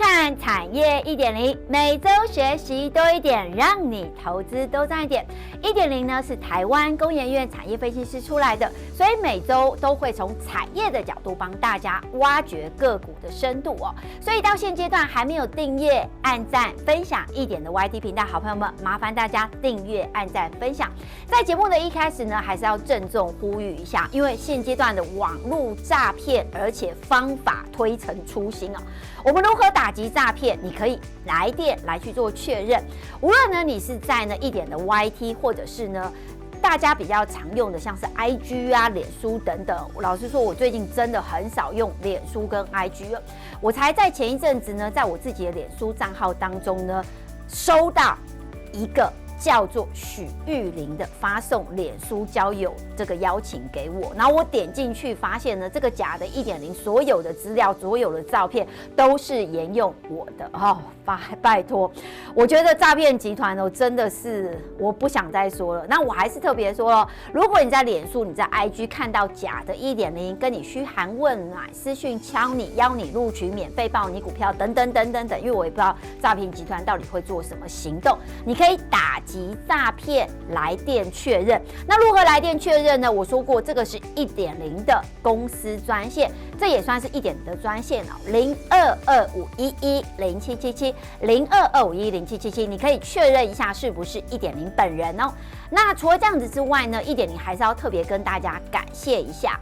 看产业1.0，每周学习多一点，让你投资多赚一点。1.0呢是台湾工研院产业分析师出来的，所以每周都会从产业的角度帮大家挖掘个股的深度哦。所以到现阶段还没有订阅、按赞、分享1点的 YT 频道，好朋友们，麻烦大家订阅、按赞、分享。在节目的一开始呢，还是要郑重呼吁一下，因为现阶段的网络诈骗，而且方法推陈出新啊。我们如何打击诈骗？你可以来电来去做确认。无论呢你是在呢1点的 YT， 或者是呢大家比较常用的像是 IG 啊、脸书等等。老实说，我最近真的很少用脸书跟 IG 了。我才在前一阵子呢，在我自己的脸书账号当中呢，收到一个叫做许玉玲的发送脸书交友这个邀请给我，然后我点进去发现呢，这个假的1.0所有的资料、所有的照片都是沿用我的哦，拜托，我觉得诈骗集团哦真的是我不想再说了。那我还是特别说了，如果你在脸书、你在 IG 看到假的1.0，跟你嘘寒问暖、私讯敲你、邀你录取、免费报你股票等等等等等，因为我也不知道诈骗集团到底会做什么行动，你可以打击诈骗来电确认。那如何来电确认呢？我说过，这个是1.0的公司专线，这也算是1点的专线哦，0225110777，0225110777，你可以确认一下是不是1.0本人哦。那除了这样子之外呢，1.0还是要特别跟大家感谢一下。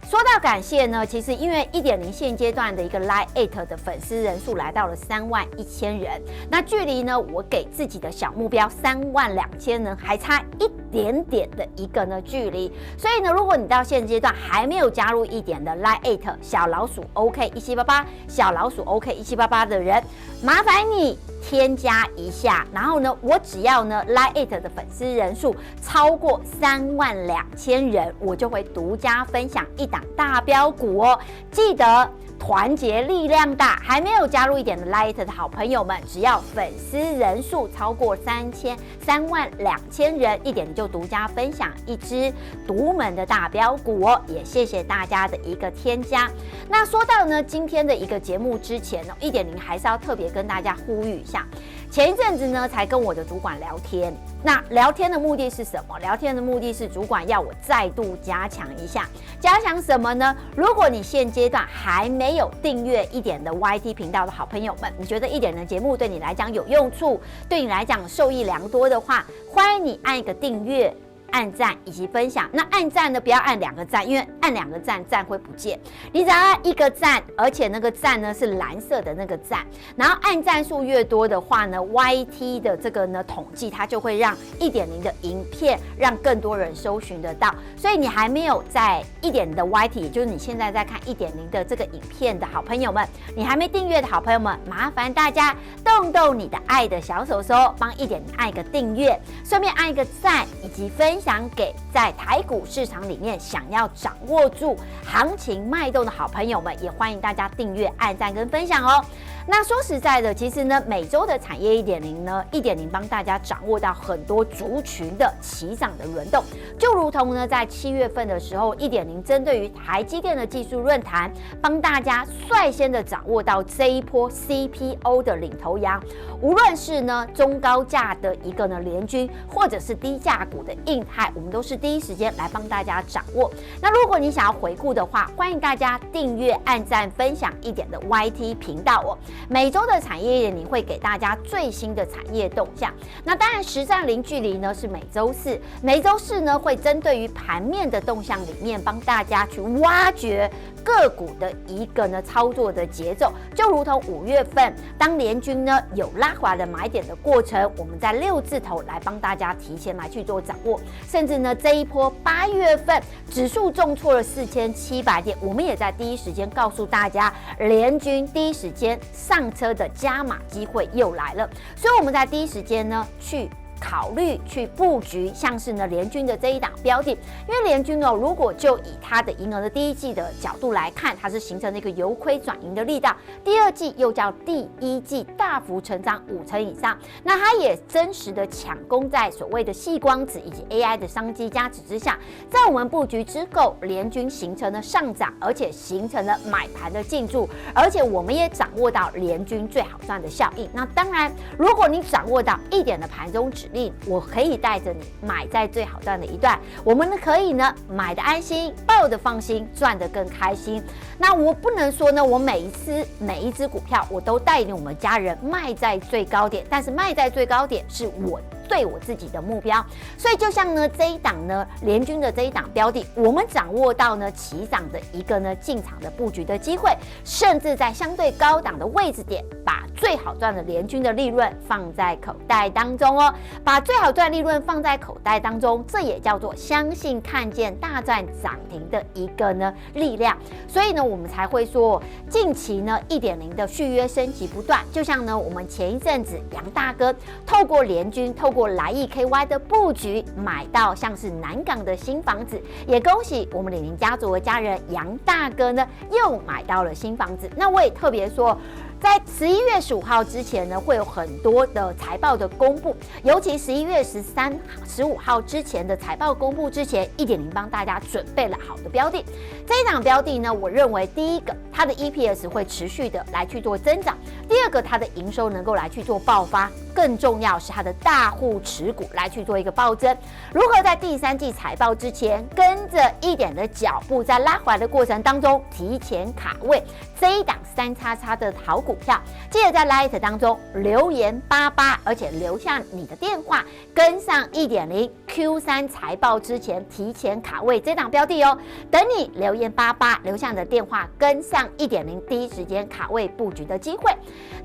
说到感谢呢，其实因为1.0现阶段的一个 Line@ 的粉丝人数来到了31000人，那距离呢我给自己的小目标32000人还差一点点的一个呢距离。所以呢，如果你到现阶段还没有加入1点的 Line@ 小老鼠 OK1788 小老鼠 OK1788 的人，麻烦你添加一下，然后呢，我只要呢 Line@ 的粉丝人数超过32000人，我就会独家分享一档大标股哦。记得团结力量大，还没有加入1点的 Line@ 的好朋友们，只要粉丝人数超过32000人，1点就独家分享一支独门的大标股哦。也谢谢大家的一个添加。那说到呢今天的一个节目之前呢，1.0还是要特别跟大家呼吁一下。前一阵子呢，才跟我的主管聊天。那聊天的目的是什么？聊天的目的是主管要我再度加强一下，加强什么呢？如果你现阶段还没有订阅1点的 YT 频道的好朋友们，你觉得1点的节目对你来讲有用处，对你来讲受益良多的话，欢迎你按一个订阅、按赞以及分享。那按赞呢，不要按2个赞，因为按2个赞，赞会不见。你只要按1个赞，而且那个赞呢是蓝色的那个赞。然后按赞数越多的话呢 ，YT 的这个呢统计，它就会让1.0的影片让更多人搜寻得到。所以你还没有在1点的 YT， 也就是你现在在看1.0的这个影片的好朋友们，你还没订阅的好朋友们，麻烦大家动动你的爱的小手手，帮1点按一个订阅，顺便按一个赞以及分享给在台股市场里面想要掌握住行情脉动的好朋友们，也欢迎大家订阅、按赞跟分享哦。那说实在的，其实呢，每周的产业1.0呢，1.0帮大家掌握到很多族群的起涨的轮动，就如同呢，在7月份的时候，1.0针对于台积电的技术论坛，帮大家率先的掌握到这一波 CPO 的领头羊，无论是呢中高价的一个呢联军，或者是低价股的印泰，我们都是第一时间来帮大家掌握。那如果你想要回顾的话，欢迎大家订阅、按赞、分享1点的 YT 频道哦。每周的产业1.0会给大家最新的产业动向。那当然，实战零距离呢是每周四，每周四呢会针对于盘面的动向里面，帮大家去挖掘个股的一个呢操作的节奏。就如同5月份，当联军呢有拉回来的买点的过程，我们在6字头来帮大家提前来去做掌握。甚至呢这一波8月份指数重挫了4700点，我们也在第一时间告诉大家，联军第一时间上车的加码机会又来了，所以我们在第一时间呢去考虑去布局，像是呢联军的这一档标的，因为联军哦，如果就以它的营额的第一季的角度来看，它是形成了一个由亏转盈的力道，第二季又叫第一季大幅成长50%以上，那它也真实的抢攻在所谓的矽光子以及 AI 的商机加持之下，在我们布局之后，联军形成了上涨，而且形成了买盘的进驻，而且我们也掌握到联军最好赚的效应。那当然，如果你掌握到1点的盘中指令，我可以带着你买在最好赚的一段，我们可以呢买的安心，抱的放心，赚得更开心。那我不能说呢，我每一只股票我都带领我们家人卖在最高点，但是卖在最高点是我对我自己的目标，所以就像呢这一档呢联军的这一档标的，我们掌握到呢起涨的一个呢进场的布局的机会，甚至在相对高档的位置点，把最好赚的联军的利润放在口袋当中哦，把最好赚利润放在口袋当中，这也叫做相信看见大赚涨停的一个呢力量，所以呢我们才会说近期呢1.0的续约升级不断，就像呢我们前一阵子杨大哥透过联军透过来意 KY 的布局买到像是南港的新房子，也恭喜我们李宁家族的家人杨大哥呢又买到了新房子。那我也特别说，在11月15号之前呢，会有很多的财报的公布，尤其11月13、15号之前的财报公布之前，1.0帮大家准备了好的标的。这一档标的呢，我认为第一个，它的 EPS 会持续的来去做增长；第二个，它的营收能够来去做爆发；更重要是它的大户持股来去做一个暴增。如何在第3季财报之前，跟着1.0的脚步，在拉回来的过程当中提前卡位这一档3XX的好股票，记得在 Light 当中留言88，而且留下你的电话，跟上1.0 Q3 财报之前提前卡位这档标的哦。等你留言88，留下你的电话，跟上1.0第一时间卡位布局的机会。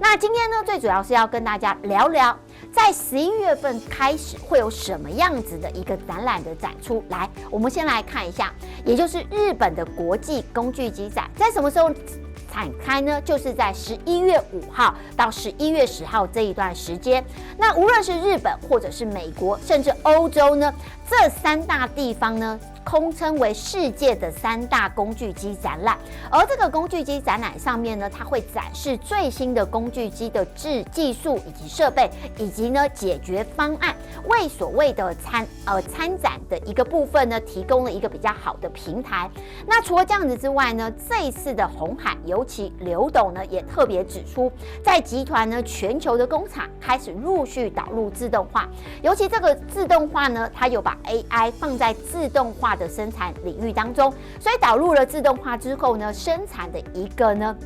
那今天呢，最主要是要跟大家聊聊，在11月份开始会有什么样子的一个展览的展出。来，我们先来看一下，也就是日本的国际工具机展，在什么时候展开呢？就是在11月5号到11月10号这一段时间。那无论是日本或者是美国，甚至欧洲呢，这3大地方呢，空称为世界的3大工具机展览。而这个工具机展览上面呢，它会展示最新的工具机的技术以及设备，以及呢解决方案，为所谓的参展的一个部分呢，提供了一个比较好的平台。那除了这样子之外呢，这一次的鸿海，尤其刘董呢，也特别指出，在集团呢全球的工厂开始陆续导入自动化，尤其这个自动化呢，它有把 AI 放在自动化的生产领域当中，所以导入了自动化之后呢，生产的一个呢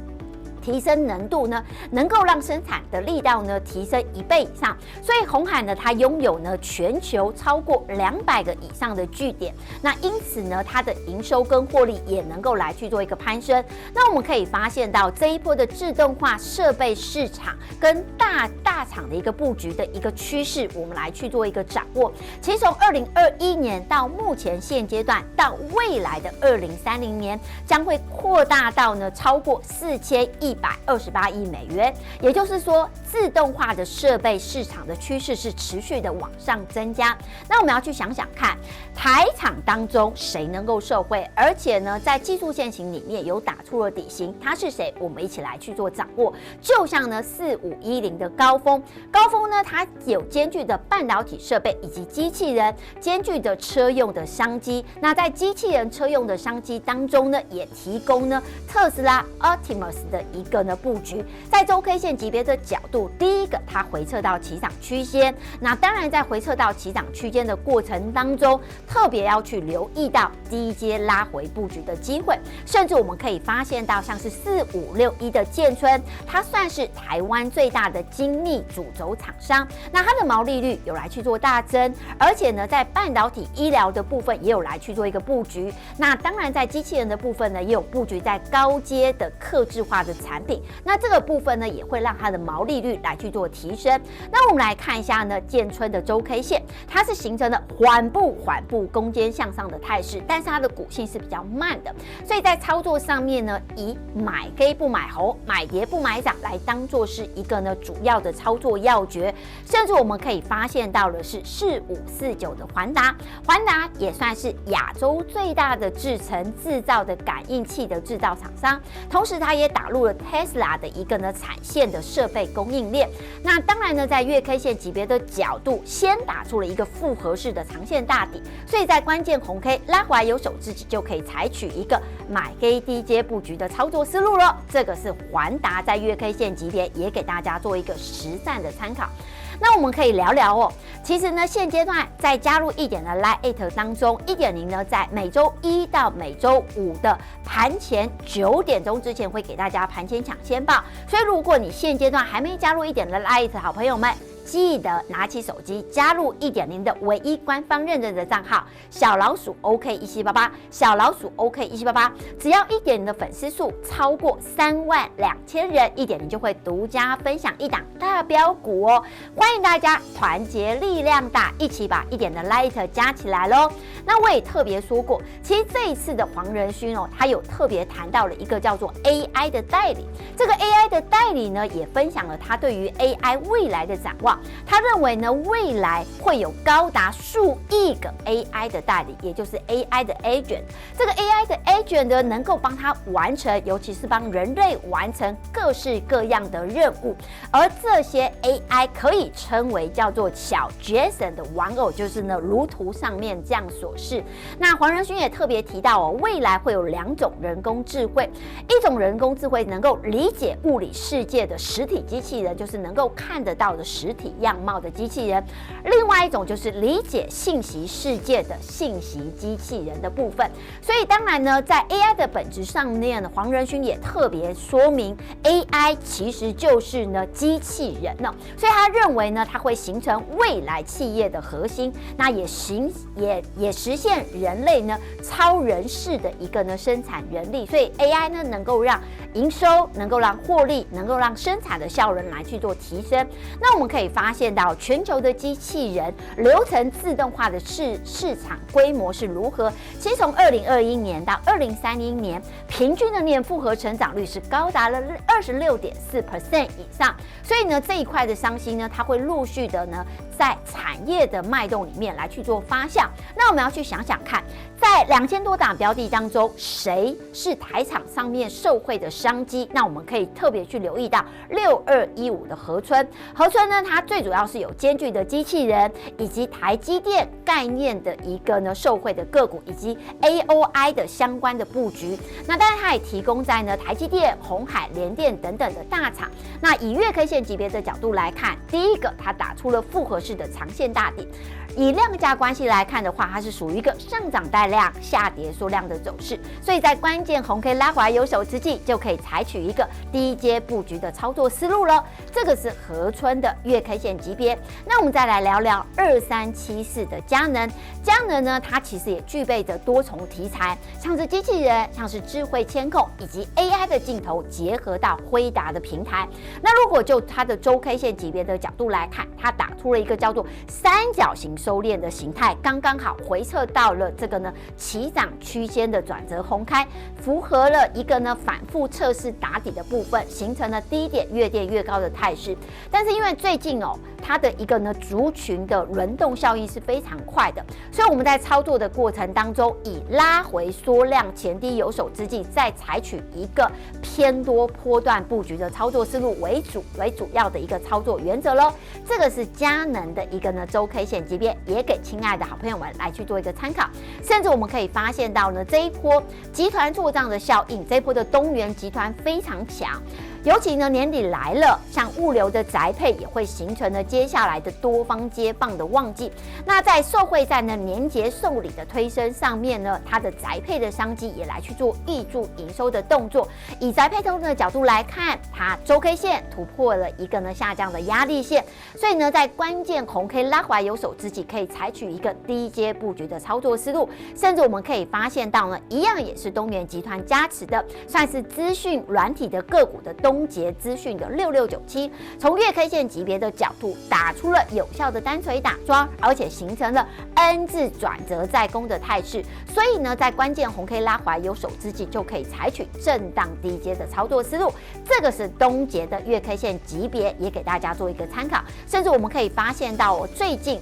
提升能度呢，能够让生产的力道呢提升1倍以上。所以鸿海呢，它拥有呢全球超过200个以上的据点，那因此呢，它的营收跟获利也能够来去做一个攀升。那我们可以发现到这一波的自动化设备市场跟大厂的一个布局的一个趋势，我们来去做一个掌握。其实从2021年到目前现阶段，到未来的2030年，将会扩大到呢超过4128亿美元，也就是说，自动化的设备市场的趋势是持续的往上增加。那我们要去想想看，台厂当中谁能够受惠，而且呢，在技术线型里面有打出了底型，它是谁？我们一起来去做掌握。就像呢4510的高峰呢，它有兼具的半导体设备以及机器人，兼具的车用的商机。那在机器人车用的商机当中呢，也提供呢特斯拉 Optimus 的一个呢布局。在周 K 线级别的角度，第一个它回撤到起涨区间，那当然在回撤到起涨区间的过程当中，特别要去留意到低阶拉回布局的机会。甚至我们可以发现到，像是4561的建春，它算是台湾最大的精密主轴厂商，那它的毛利率有来去做大增，而且呢，在半导体医疗的部分也有来去做一个布局。那当然在机器人的部分呢，也有布局在高阶的客制化的产品。那这个部分呢，也会让它的毛利率率来去做提升。那我们来看一下呢，建春的周 K 线，它是形成了缓步攻坚向上的态势，但是它的股性是比较慢的，所以在操作上面呢，以买黑不买红，买跌不买涨来当做是一个呢主要的操作要诀。甚至我们可以发现到的是4549的环达也算是亚洲最大的制造的感应器的制造厂商，同时它也打入了 Tesla 的一个呢产线的设备供应链。那当然呢，在月 K 线级别的角度，先打出了一个复合式的长线大底，所以在关键红 K 拉回来有手之际，就可以采取一个买黑低阶布局的操作思路了。这个是环达在月 K 线级别，也给大家做一个实战的参考。那我们可以聊聊哦，其实呢，现阶段在加入1点的 Lite 当中，1.0呢在每周1到每周5的盘前9点钟之前会给大家盘前抢先报，所以如果你现阶段还没加入1点的 Lite， 好朋友们，记得拿起手机加入1.0的唯一官方认证的账号小老鼠 OK1788，小老鼠 OK1788，只要1.0的粉丝数超过32000人，1.0就会独家分享一档大标股哦。欢迎大家团结力量大，一起把1点的 Light 加起来喽。那我也特别说过，其实这一次的黄仁勋哦，他有特别谈到了一个叫做 AI 的代理，这个 AI 的代理呢，也分享了他对于 AI 未来的展望。他认为呢，未来会有高达数亿个 AI 的代理，也就是 AI 的 agent。这个 AI 的 agent 呢，能够帮他完成，尤其是帮人类完成各式各样的任务。而这些 AI 可以称为叫做小 Jason 的玩偶，就是呢，如图上面这样所示。那黄仁勋也特别提到哦，未来会有2种人工智慧，一种人工智慧能够理解物理世界的实体机器人，就是能够看得到的实体样貌的机器人；另外一种就是理解信息世界的信息机器人的部分。所以当然呢，在 AI 的本质上面，黄仁勋也特别说明 ，AI 其实就是呢机器人呢，所以他认为呢，它会形成未来企业的核心，那也实现人类呢超人式的一个呢生产人力。所以 AI 呢能够让营收，能够让获利，能够让生产的效能来去做提升。那我们可以发现到全球的机器人流程自动化的市场规模是如何。其实从2021年到2030年，平均的年复合成长率是高达了26.4% 以上。所以呢，这一块的商机呢，它会陆续的呢，在产业的脉动里面来去做发酵。那我们要去想想看，在2000多档标的当中，谁是台厂上面受惠的商机？那我们可以特别去留意到6215的和春。和春呢，它最主要是有兼具的机器人以及台积电概念的一个呢受惠的个股，以及 AOI 的相关的布局。那当然，它也提供在呢台积电、鸿海、联电等等的大厂。那以月 K 线级别的角度来看，第一个它打出了复合式的长线大底。以量价关系来看的话，它是属于一个上涨带量、下跌缩量的走势，所以在关键红 K 拉回来有手之际，就可以采取一个低阶布局的操作思路了。这个是和春的月 K 线级别。那我们再来聊聊2374的佳能。佳能呢，它其实也具备着多重题材，像是机器人、像是智慧监控以及 AI 的镜头结合到辉达的平台。那如果就它的周 K 线级别的角度来看，它打出了一个叫做三角形收敛的形态，刚刚好回撤到了这个呢起涨区间的转折红开，符合了一个呢反复测试打底的部分，形成了低点越垫越高的态势。但是因为最近哦，它的一个呢族群的轮动效应是非常快的，所以我们在操作的过程当中，以拉回缩量前低有手之际，再采取一个偏多波段布局的操作思路为主要的一个操作原则咯。这个是佳能的一个呢周 K 线级别，也给亲爱的好朋友们来去做一个参考。甚至我们可以发现到呢，这一波集团做账的效应，这一波的东元集团非常强。尤其呢，年底来了，像物流的宅配也会形成了接下来的多方接棒的旺季。那在受惠在呢年节送礼的推升上面呢，它的宅配的商机也来去做挹注营收的动作。以宅配通的角度来看，它周 K 线突破了一个呢下降的压力线，所以呢，在关键红 K 拉回来有手之际，可以采取一个低阶布局的操作思路。甚至我们可以发现到呢，一样也是东元集团加持的，算是资讯软体的个股的动东杰资讯的6697，从月 K 线级别的角度打出了有效的单锤打桩，而且形成了 N 字转折再攻的态势。所以呢，在关键红 K 拉回有手之际，就可以采取震荡低阶的操作思路。这个是东杰的月 K 线级别，也给大家做一个参考。甚至我们可以发现到，最近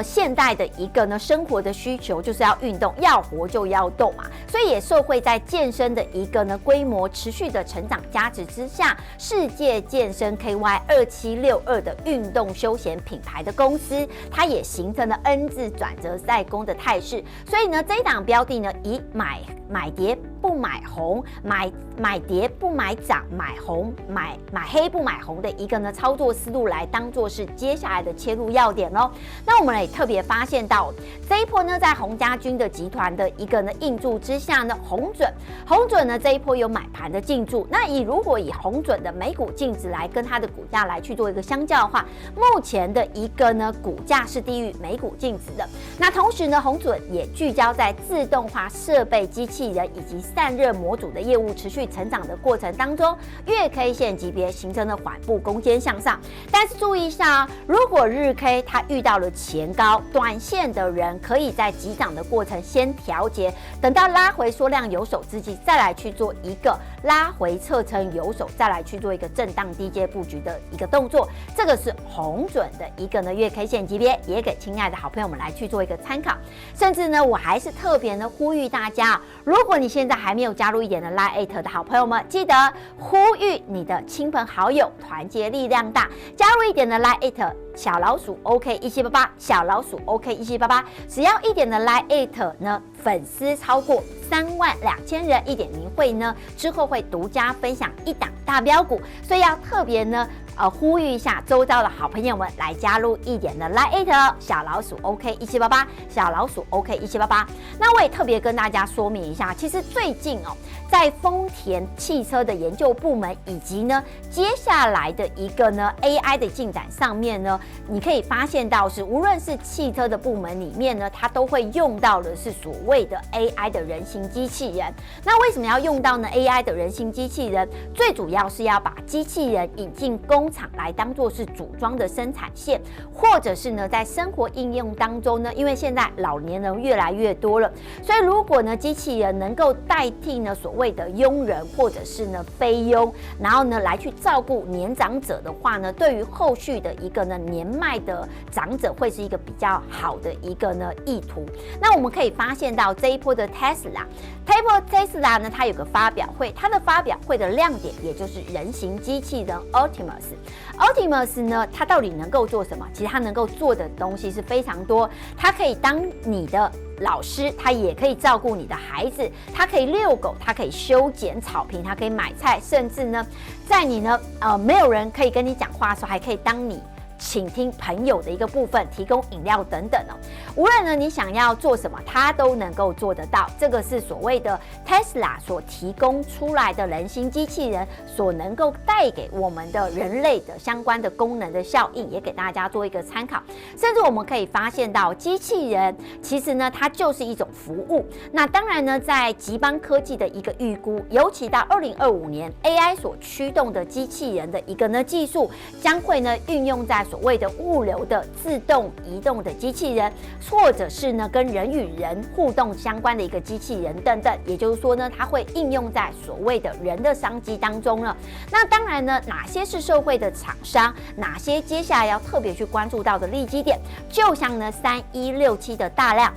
现代的一个呢生活的需求就是要运动，要活就要动嘛，所以也受惠在健身的一个呢规模持续的成长加持之下，世界健身 KY2762的运动休闲品牌的公司，它也形成了 N 字转折再攻的态势。所以呢，这一档标的呢，以买跌不买红，买跌不买涨，买红买黑不买红的一个呢操作思路来当做是接下来的切入要点哦。那我们也特别发现到这一波呢，在洪家军的集团的一个呢印注之下呢，红准呢这一波有买盘的进驻。那如果以红准的每股净值来跟它的股价来去做一个相较的话，目前的一个呢股价是低于每股净值的。那同时呢，红准也聚焦在自动化设备、机器人以及散热模组的业务持续成长的过程当中，月 K 线级别形成了缓步攻坚向上。但是注意一下如果日 K 它遇到了前高，短线的人可以在急涨的过程先调节，等到拉回缩量有手之际，再来去做一个拉回侧撑有手，再来去做一个震荡低阶布局的一个动作。这个是红准的一个呢月 K 线级别，也给亲爱的好朋友们来去做一个参考。甚至呢，我还是特别呢呼吁大家，如果你现在还没有加入一点的 Line@ 的好朋友们，记得呼吁你的亲朋好友，团结力量大，加入一点的 Line@ 小老鼠 OK1788，小老鼠 OK1788，只要一点的 Line@ 呢，粉丝超过32000人，1.0会呢之后会独家分享一档大标股，所以要特别呢呼吁一下周遭的好朋友们来加入一点的 Line@ 小老鼠 OK1788，小老鼠 OK1788。那我也特别跟大家说明一下，其实最近在丰田汽车的研究部门以及呢接下来的一个呢 AI 的进展上面呢，你可以发现到是无论是汽车的部门里面呢，它都会用到的是所谓的 AI 的人形机器人。那为什么要用到呢 AI 的人形机器人？最主要是要把机器人引进工厂来当做是组装的生产线，或者是呢在生活应用当中呢，因为现在老年人越来越多了，所以如果呢机器人能够代替呢所谓的佣人或者是呢非佣，然后呢来去照顾年长者的话呢，对于后续的一个呢年迈的长者会是一个比较好的一个呢意图。那我们可以发现到这一波的 Tesla 呢，它有个发表会，它的发表会的亮点也就是人形机器人 Optimus 呢，它到底能够做什么？其实它能够做的东西是非常多，它可以当你的老师，他也可以照顾你的孩子，他可以遛狗，他可以修剪草坪，他可以买菜，甚至呢，在你呢没有人可以跟你讲话的时候，还可以当你倾听朋友的一个部分，提供饮料等等无论呢你想要做什么，它都能够做得到。这个是所谓的 Tesla 所提供出来的人形机器人所能够带给我们的人类的相关的功能的效应，也给大家做一个参考。甚至我们可以发现到，机器人其实呢它就是一种服务。那当然呢，在集邦科技的一个预估，尤其到2025年 AI 所驱动的机器人的一个呢技术，将会呢运用在所谓的物流的自动移动的机器人，或者是呢跟人与人互动相关的一个机器人等等。也就是说呢，它会应用在所谓的人的商机当中了。那当然呢，哪些是社会的厂商，哪些接下来要特别去关注到的利基点，就像呢3167的大量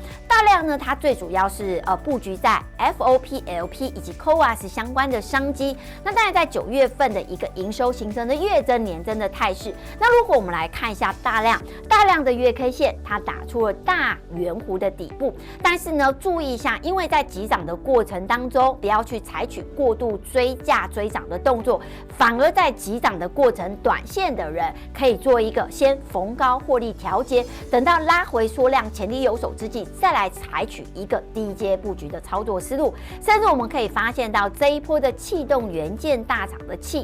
呢，它最主要是布局在 FOP、LP 以及 CoWoS 相关的商机。那当然在9月份的一个营收形成的月增年增的态势。那如果我们来看一下大量的月 K 线，它打出了大圆弧的底部，但是呢注意一下，因为在急涨的过程当中，不要去采取过度追价追涨的动作，反而在急涨的过程，短线的人可以做一个先逢高获利调节，等到拉回缩量前低有手之际，再来采取一个低阶布局的操作思路。甚至我们可以发现到这一波的气动元件大厂的气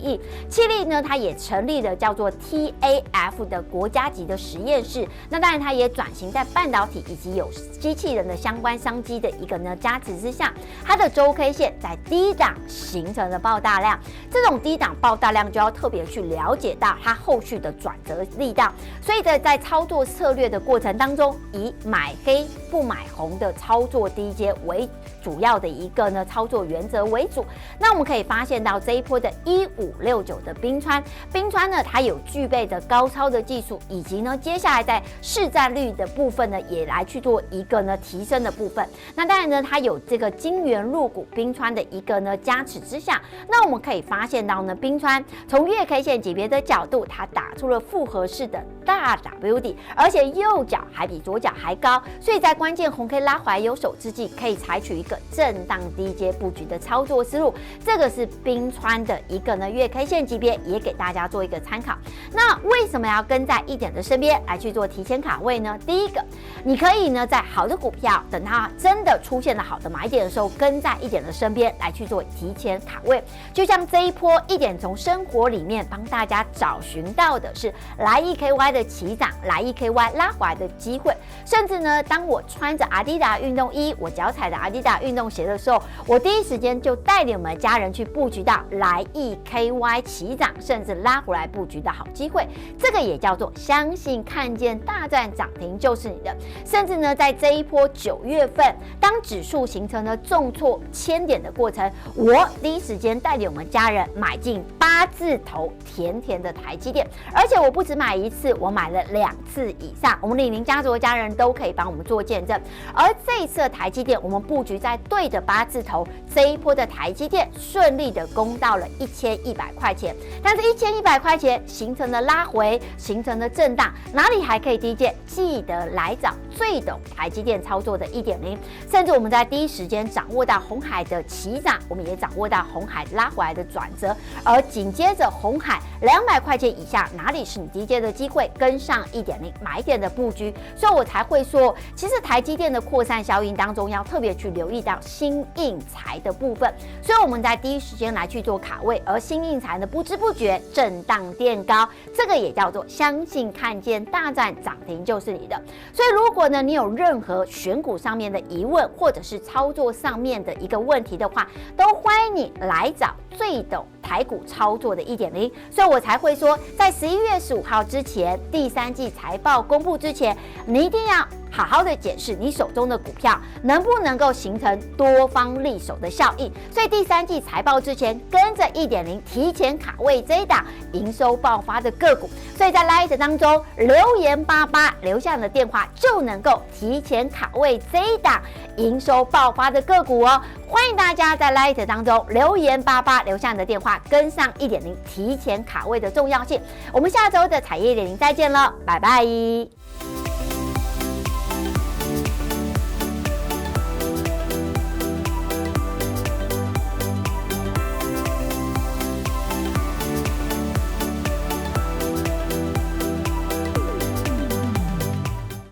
力呢，它也成立了叫做 TAF FF 的国家级的实验室。那当然，它也转型在半导体以及有机器人的相关商机的一个呢加持之下，它的周 K 线在低档形成了爆大量。这种低档爆大量就要特别去了解到它后续的转折力道。所以在操作策略的过程当中，以买黑不买红的操作低阶为主要的一个呢操作原则为主。那我们可以发现到这一波的1569的冰川呢，它有具备的高超的技术，以及呢接下来在市占率的部分呢，也来去做一个呢提升的部分。那当然呢，它有这个金元入股冰川的一个呢加持之下，那我们可以发现到呢，冰川从月 K 线级别的角度，它打出了复合式的大 W 底，而且右脚还比左脚还高，所以在关键红 K 拉回来有手之际，可以采取一个震荡低阶布局的操作思路。这个是冰川的一个呢月 K 线级别，也给大家做一个参考。那为什么要跟在一点的身边来去做提前卡位呢？第一个，你可以呢在好的股票，等它真的出现了好的买点的时候，跟在一点的身边来去做提前卡位。就像这一波一点从生活里面帮大家找寻到的是来 EKY 的起涨，来 EKY 拉回来的机会。甚至呢，当我穿着阿迪达运动衣，我脚踩着阿迪达运动鞋的时候，我第一时间就带领我们家人去布局到来 EKY 起涨，甚至拉回来布局的好机会。这个也叫做相信看见大赚涨停就是你的。甚至呢，在这一波9月份，当指数形成了重挫1000点的过程，我第一时间带领我们家人买进8字头甜甜的台积电，而且我不止买一次，我买了2次以上。我们李宁家族的家人都可以帮我们做见证。而这一次的台积电，我们布局在对的8字头，这一波的台积电顺利的攻到了1100块钱，但是1100块钱形成了拉回，形成了震荡，哪里还可以低接？记得来找最懂台积电操作的1.0，甚至我们在第一时间掌握到鸿海的起涨，我们也掌握到鸿海拉回来的转折，而紧接着鸿海200块钱以下，哪里是你低接的机会？跟上1.0买点的布局，所以我才会说，其实台积电的扩散效应当中，要特别去留意到新应材的部分，所以我们在第一时间来去做卡位，而新应材呢不知不觉震荡垫高，这个也叫做相信看见大赚涨停就是你的。所以如果呢你有任何选股上面的疑问，或者是操作上面的一个问题的话，都欢迎你来找最懂台股操作的1.0。所以我才会说，在11月15号之前，第3季财报公布之前，你一定要好好的检视你手中的股票能不能够形成多方利手的效应。所以第3季财报之前，跟着1.0提前卡位这一档营收爆发的个股。所以在 Light 当中留言88留下你的电话，就能够提前卡位这一档营收爆发的个股哦。欢迎大家在 Light 当中留言88留下你的电话，跟上1.0提前卡位的重要性。我们下周的产业1.0再见了，拜拜。